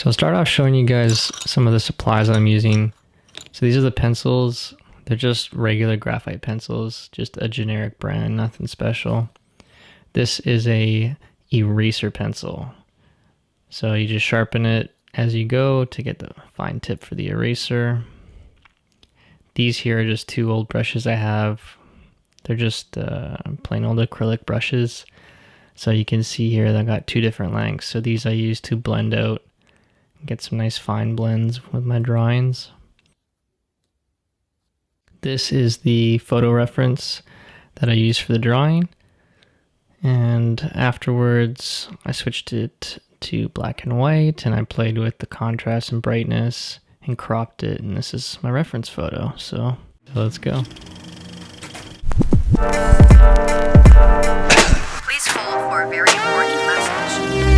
So I'll start off showing you guys some of the supplies I'm using. So these are the pencils. They're just regular graphite pencils, just a generic brand, nothing special. This is a eraser pencil. So you just sharpen it as you go to get the fine tip for the eraser. These here are just two old brushes I have. They're just plain old acrylic brushes. So you can see here that I've got two different lengths. So these I use to blend out, get some nice fine blends with my drawings. This is the photo reference that I use for the drawing. And afterwards, I switched it to black and white, and I played with the contrast and brightness and cropped it, and this is my reference photo. So let's go. Please hold for a very important message.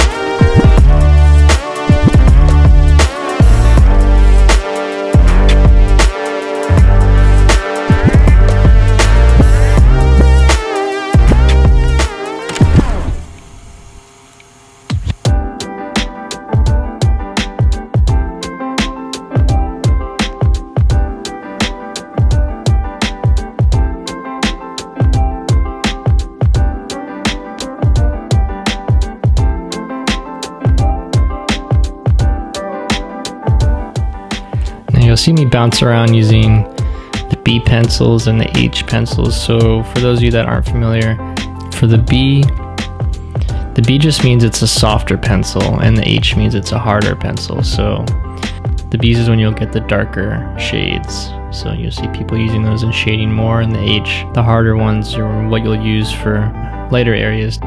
You'll see me bounce around using the B pencils and the H pencils. So for those of you that aren't familiar, for the B just means it's a softer pencil, and the H means it's a harder pencil. So the B's is when you'll get the darker shades. So you'll see people using those and shading more, and the H, the harder ones, are what you'll use for lighter areas.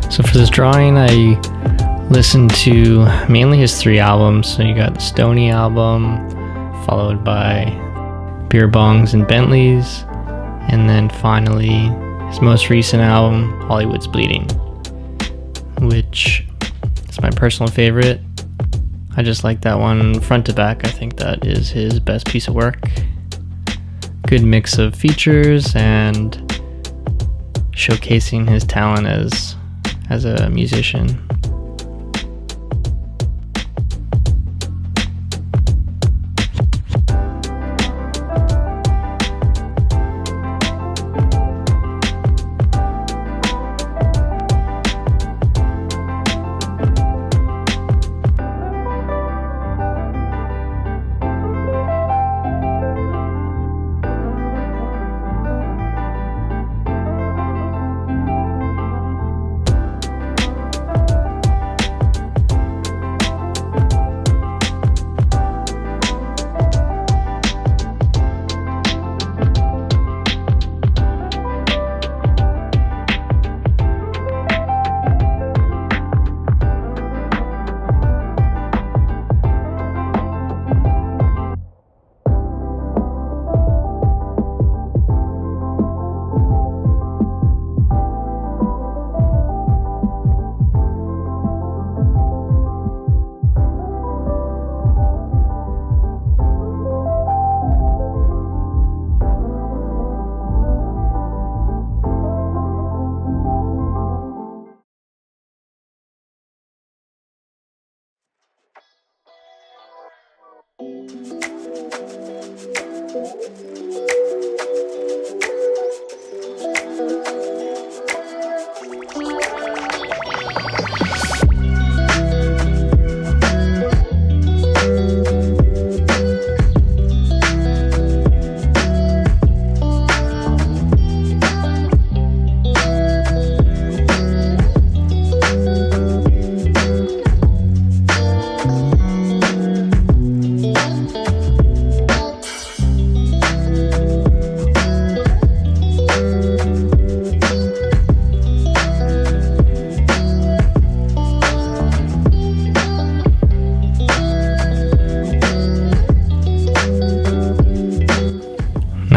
So for this drawing, I listened to mainly his 3 albums. So you got the Stoney album, followed by Beer Bongs and Bentleys, and then finally his most recent album, Hollywood's Bleeding, which is my personal favorite. I just like that one front to back. I think that is his best piece of work. Good mix of features and showcasing his talent as a musician.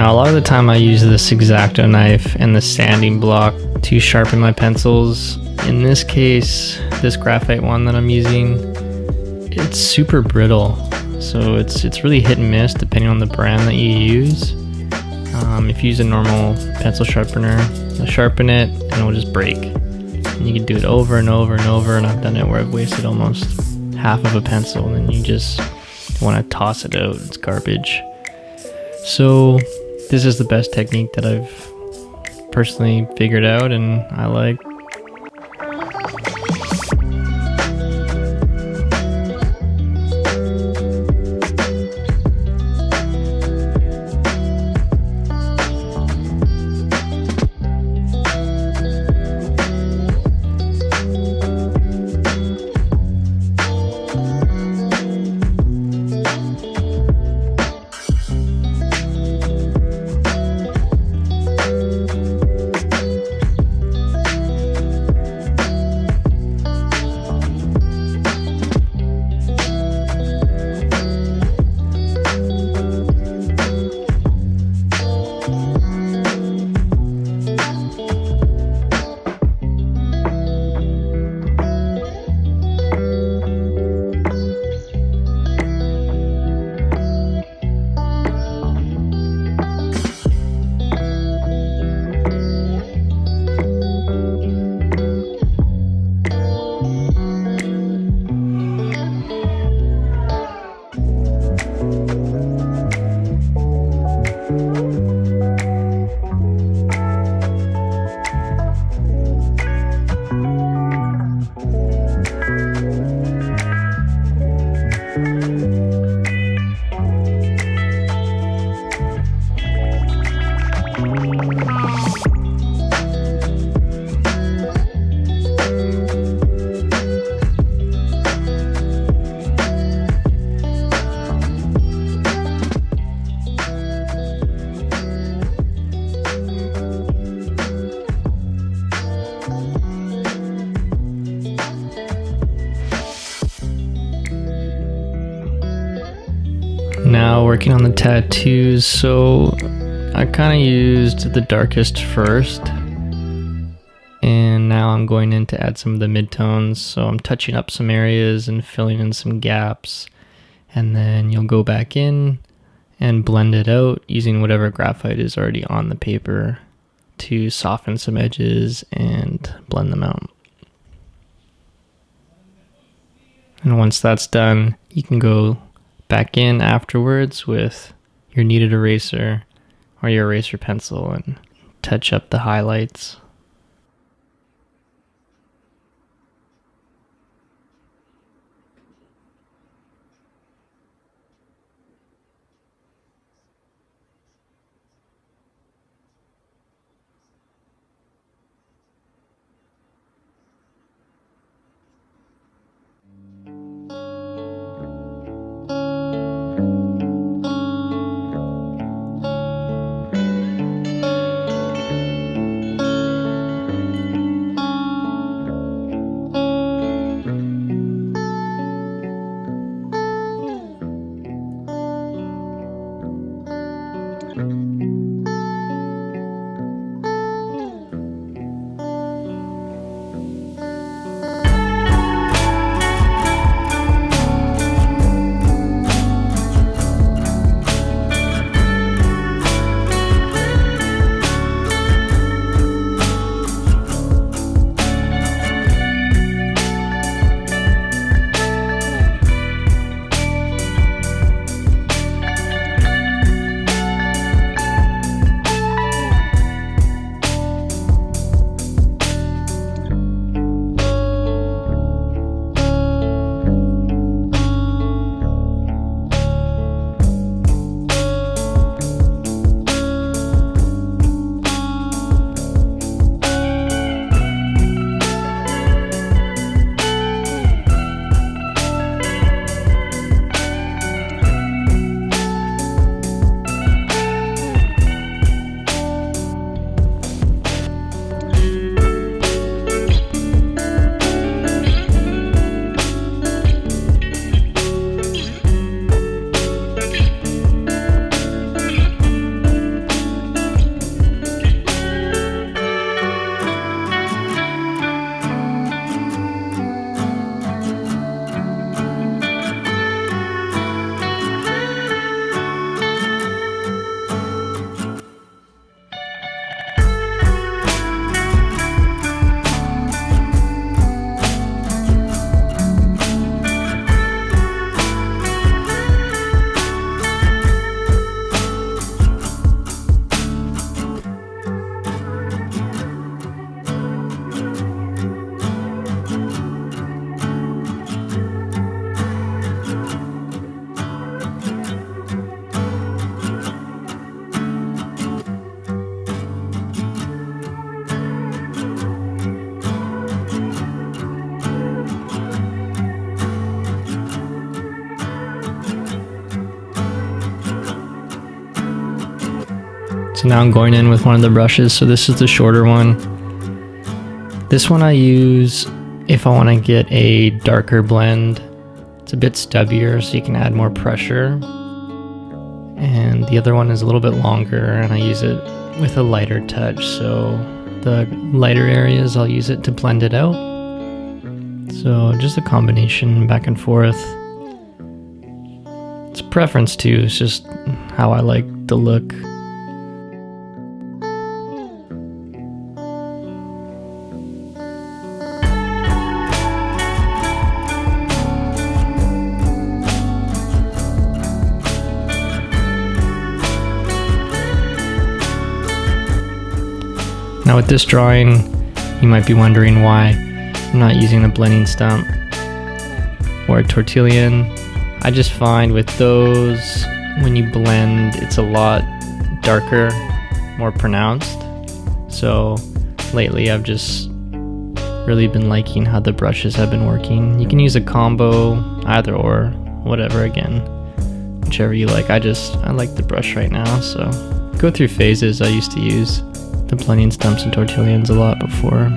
Now, a lot of the time I use this X-Acto knife and the sanding block to sharpen my pencils. In this case, this graphite one that I'm using, it's super brittle. So it's really hit and miss depending on the brand that you use. If you use a normal pencil sharpener, you'll sharpen it and it'll just break. And you can do it over and over and over, and I've done it where I've wasted almost half of a pencil and then you just want to toss it out. It's garbage. So this is the best technique that I've personally figured out and I like. Now working on the tattoos, so I kind of used the darkest first, and now I'm going in to add some of the midtones, so I'm touching up some areas and filling in some gaps, and then you'll go back in and blend it out using whatever graphite is already on the paper to soften some edges and blend them out. And once that's done, you can go back in afterwards with your kneaded eraser or your eraser pencil and touch up the highlights. So now I'm going in with one of the brushes. So this is the shorter one. This one I use if I want to get a darker blend. It's a bit stubbier, so you can add more pressure. And the other one is a little bit longer, and I use it with a lighter touch. So the lighter areas, I'll use it to blend it out. So just a combination back and forth. It's preference too, it's just how I like the look. Now with this drawing, you might be wondering why I'm not using a blending stump or a tortillon. I just find with those, when you blend, it's a lot darker, more pronounced. So lately I've just really been liking how the brushes have been working. You can use a combo, either or, whatever, again, whichever you like. I like the brush right now, so go through phases. I used to use the blending stumps and tortillons a lot before.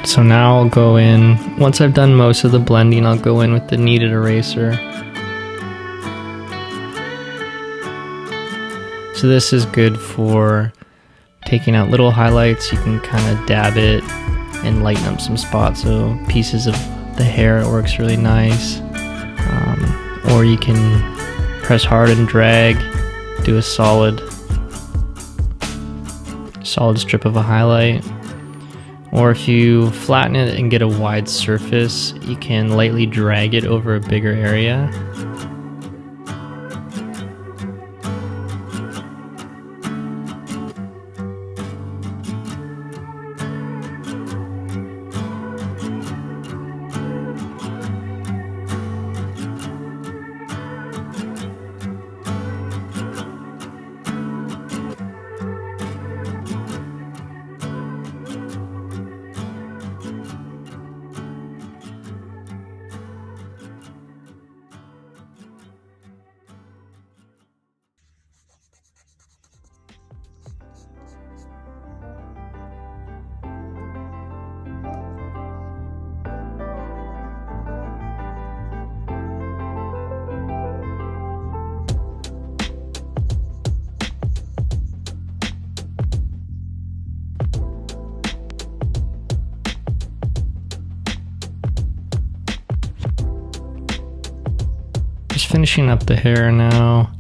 So now I'll go in, once I've done most of the blending, I'll go in with the kneaded eraser. So this is good for taking out little highlights. You can kind of dab it and lighten up some spots. So pieces of the hair, it works really nice. Or you can press hard and drag, do a solid strip of a highlight. Or if you flatten it and get a wide surface, you can lightly drag it over a bigger area. Just finishing up the hair now.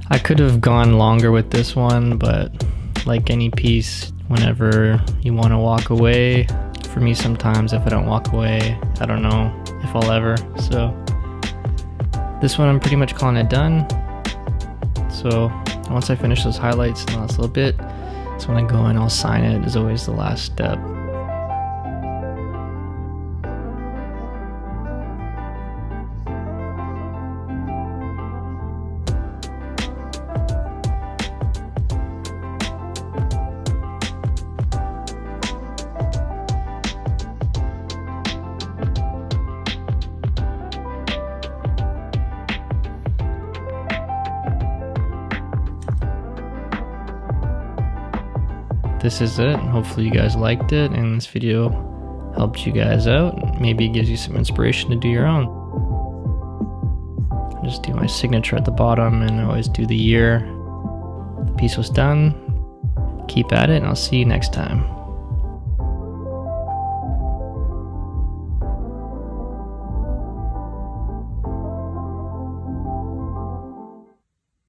I could have gone longer with this one, but like any piece, whenever you want to walk away, for me sometimes if I don't walk away, I don't know if I'll ever. So this one I'm pretty much calling it done. So once I finish those highlights in the last little bit, so when I go in I'll sign it, is always the last step. This is it. Hopefully you guys liked it and this video helped you guys out. Maybe it gives you some inspiration to do your own. I just do my signature at the bottom and I always do the year the piece was done. Keep at it and I'll see you next time.